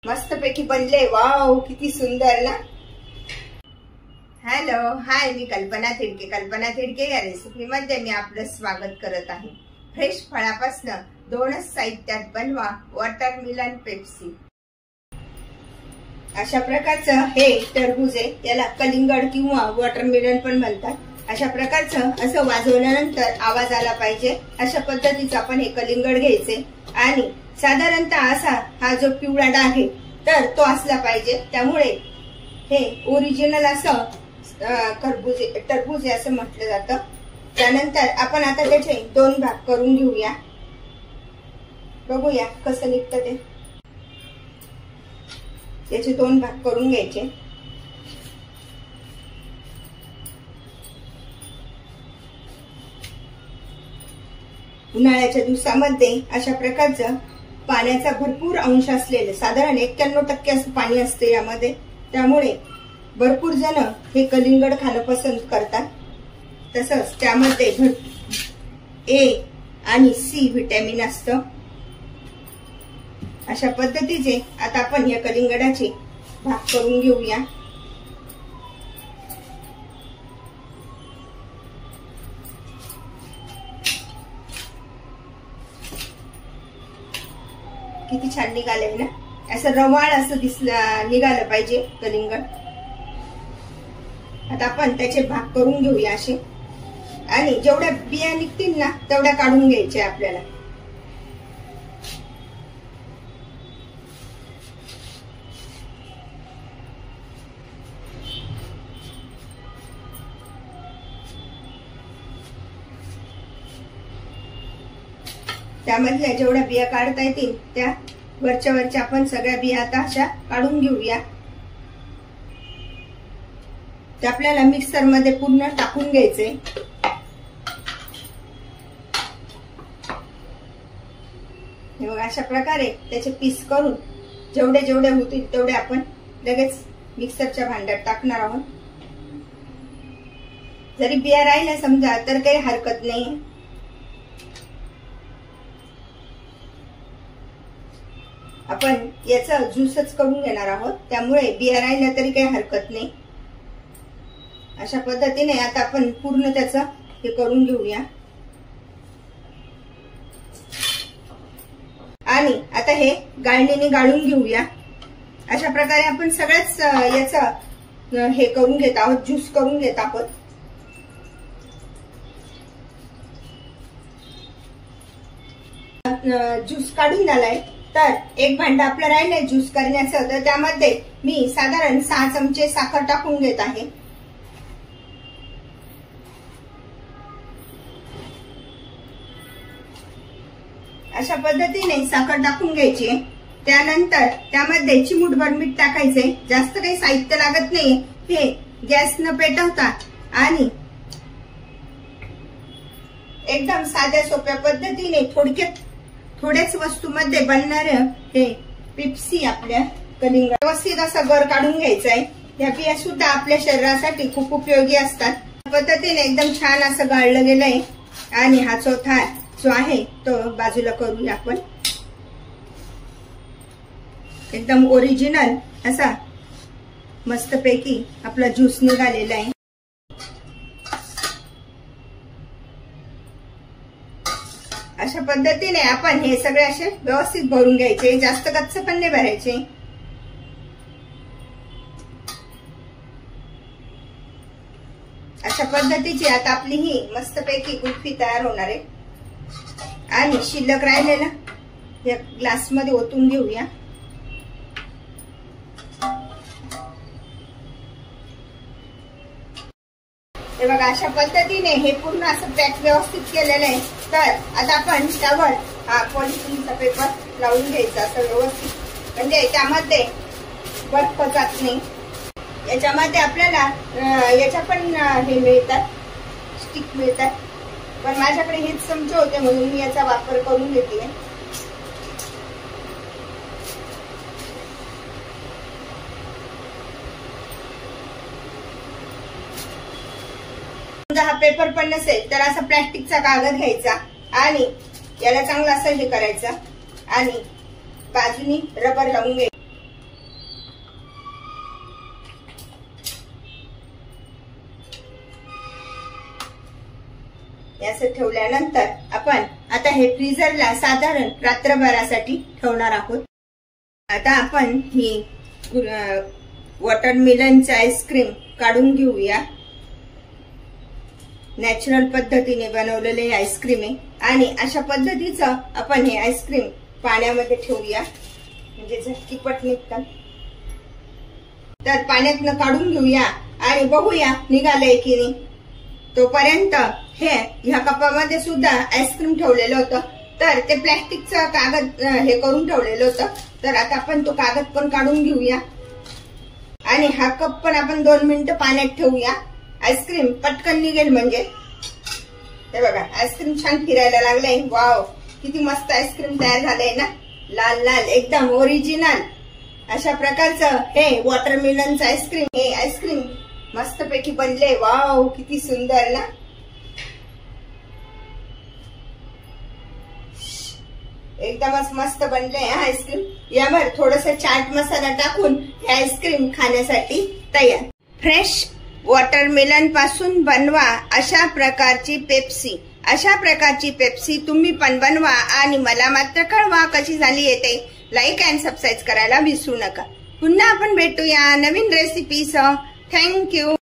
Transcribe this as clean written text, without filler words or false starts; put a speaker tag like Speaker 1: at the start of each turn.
Speaker 1: मस्तपैकी बनले। वाव, किती सुंदर ना। हॅलो, हाय, मी कल्पना तिडके। कल्पना तिडके या रेसिपी मध्ये मी आपलं स्वागत करत आहे। फ्रेश फळापासून दोनच साहित्यात बनवा वॉटरमेलन पेप्सी। अशा प्रकारचं हे टरबूज आहे, याला कलिंगड किंवा वॉटरमेलन पण म्हणतात। अशा प्रकारचं असं वाजवल्यानंतर आवाज आला पाहिजे अशा पद्धतीचं आपण हे कलिंगड घ्यायचे आणि साधारणतः असा हा जो पिवळा डाग आहे तर तो असला पाहिजे। त्यामुळे हे ओरिजिनल असं टरबूज असं म्हटलं जातं। त्यानंतर आपण आता त्याचे दोन भाग करून घेऊया, बघूया कसं निघतं ते। याचे दोन भाग करून घ्यायचे। उन्हाळ्याच्या दिवसामध्ये अशा प्रकारचं पाण्याचा भरपूर अंश असलेलं, साधारण 91% असं पाणी असते यामध्ये, त्यामुळे भरपूर जण हे कलिंगड खाणं पसंत करतात। तसंच त्यामध्ये ए आणि सी व्हिटॅमिन असतं। अशा पद्धतीचे आता आपण या कलिंगडाचे भाग करून घेऊया। किती छान निघालंय ना, असं रवाळ असं निघालं पाहिजे कलिंगड। आता आपण त्याचे भाग करून घेऊया असे, आणि जेवढ्या बिया निघतील ना तेवढ्या काढून घ्यायच्या आपल्याला। त्यामधल्या जेवढ्या बिया काढता येतील त्या वरच्या आपण सगळ्या बिया आता अशा काढून घेऊया। ते आपल्याला मिक्सर मध्ये पूर्ण टाकून घ्यायचे। हे बघा, अशा प्रकारे त्याचे पीस करून जेवढे होतील तेवढे आपण लगेच मिक्सरच्या भांड्यात टाकणार आहोत। जरी बिया राहिल्या समजा तर काही हरकत नाही। आपण याचा ज्यूसच करून घेणार आहोत, त्यामुळे बिया राहिल्या तरी काही हरकत नाही। अशा पद्धतीने आता आपण पूर्ण त्याचं हे करून घेऊया। आणि आता हे गाळणीने गाळून घेऊया। अशा प्रकारे आपण सगळ्याच याचं हे करून घेत आहोत, ज्यूस करून घेत आहोत। ज्यूस काढून झालाय, तर एक भांड आपलं राहिलंय ज्यूस करण्याचं, तर त्यामध्ये मी साधारण 6 चमचे साखर टाकून घेत आहे। अशा पद्धतीने साखर टाकून घ्यायची। त्यानंतर त्यामध्ये चिमूटभर मीठ टाकायचे। जास्त काही साहित्य लागत नाही, हे गॅस न पेटवता आणि एकदम साध्या सोप्या पद्धतीने थोड्याच वस्तूमध्ये बनणारं हे पेप्सी आपल्या कलिंगड। व्यवस्थित असा गर काढून घ्यायचा आहे। या बिया सुद्धा आपल्या शरीरासाठी खूप उपयोगी असतात। पद्धतीने एकदम छान असं गाळलं गेलंय आणि हा चौथा जो आहे तो बाजूला करूया आपण। एकदम ओरिजिनल असा मस्तपैकी आपला ज्यूस निघालेला आहे। अशा पद्धतीने आपण हे सगळे असे व्यवस्थित भरून घ्यायचे, जास्त कच्चे पण नाही भरायचे। अशा पद्धतीची आता आपली ही मस्तपैकी कुल्फी तयार होणार आहे। आणि शिल्लक राहिलेला या ग्लास मध्ये ओतून घेऊया। हे बघा, अशा पद्धतीने हे पूर्ण असं पॅक व्यवस्थित केलेलं आहे। तर आता आपण त्यावर हा पॉलिथिनचा पेपर लावून घ्यायचा असं व्यवस्थित, म्हणजे त्यामध्ये बर्फ जात नाही। याच्यामध्ये आपल्याला याच्या पण हे मिळतात, स्टिक मिळतात, पण माझ्याकडे हेच चमचे होते म्हणून मी याचा वापर करून घेते। हा पेपर पण नसेल तर असा प्लास्टिकचा कागद घ्यायचा आणि याला चांगलं असं हे करायचं आणि बाजूनी रबर लावून घ्यायचं। असं ठेवल्यानंतर आपण आता हे फ्रीजरला साधारण रात्रभरासाठी ठेवणार आहोत. आता आपण ही वॉटरमेलनचं आईस्क्रीम काढून घेऊया. नॅचरल पद्धतीने बनवलेले आईस्क्रीम आहे आणि अशा पद्धतीचं आपण हे आईस्क्रीम पाण्यामध्ये ठेवूया म्हणजे झटकीपट निघतात. तर पाण्यातनं काढून घेऊया आणि बघूया निघालंय की नाही. तोपर्यंत ह्या कपामध्ये सुद्धा आईस्क्रीम ठेवलेलं होतं, तर ते प्लॅस्टिकचं कागद हे करून ठेवलेलं होतं. तर आता आपण तो कागद पण काढून घेऊया आणि हा कप पण आपण 2 मिनिटं पाण्यात ठेवूया. आईस्क्रीम पटकन निघेल म्हणजे. हे बघा आईस्क्रीम छान फिरायला लागलंय. वाव, किती मस्त आईस्क्रीम तयार झालंय ना, लाल लाल एकदम ओरिजिनल अशा प्रकारचं हे वॉटरमेलनचं आईस्क्रीम. हे आईस्क्रीम मस्तपैकी बनले. वाव, किती सुंदर ना. एकदमच मस्त बनले आईस्क्रीम. यावर थोडस चाट मसाला टाकून हे आईस्क्रीम खाण्यासाठी तयार. फ्रेश वॉटरमेलन पासून बनवा अशा प्रकारची पेप्सी. अशा प्रकारची पेप्सी तुम्ही पण बनवा आणि मला मात्र कळवा कशी झाली येते. लाईक अँड सबस्क्राईब करायला विसरू नका. पुन्हा आपण भेटूया नवीन रेसिपीसह. थँक्यू.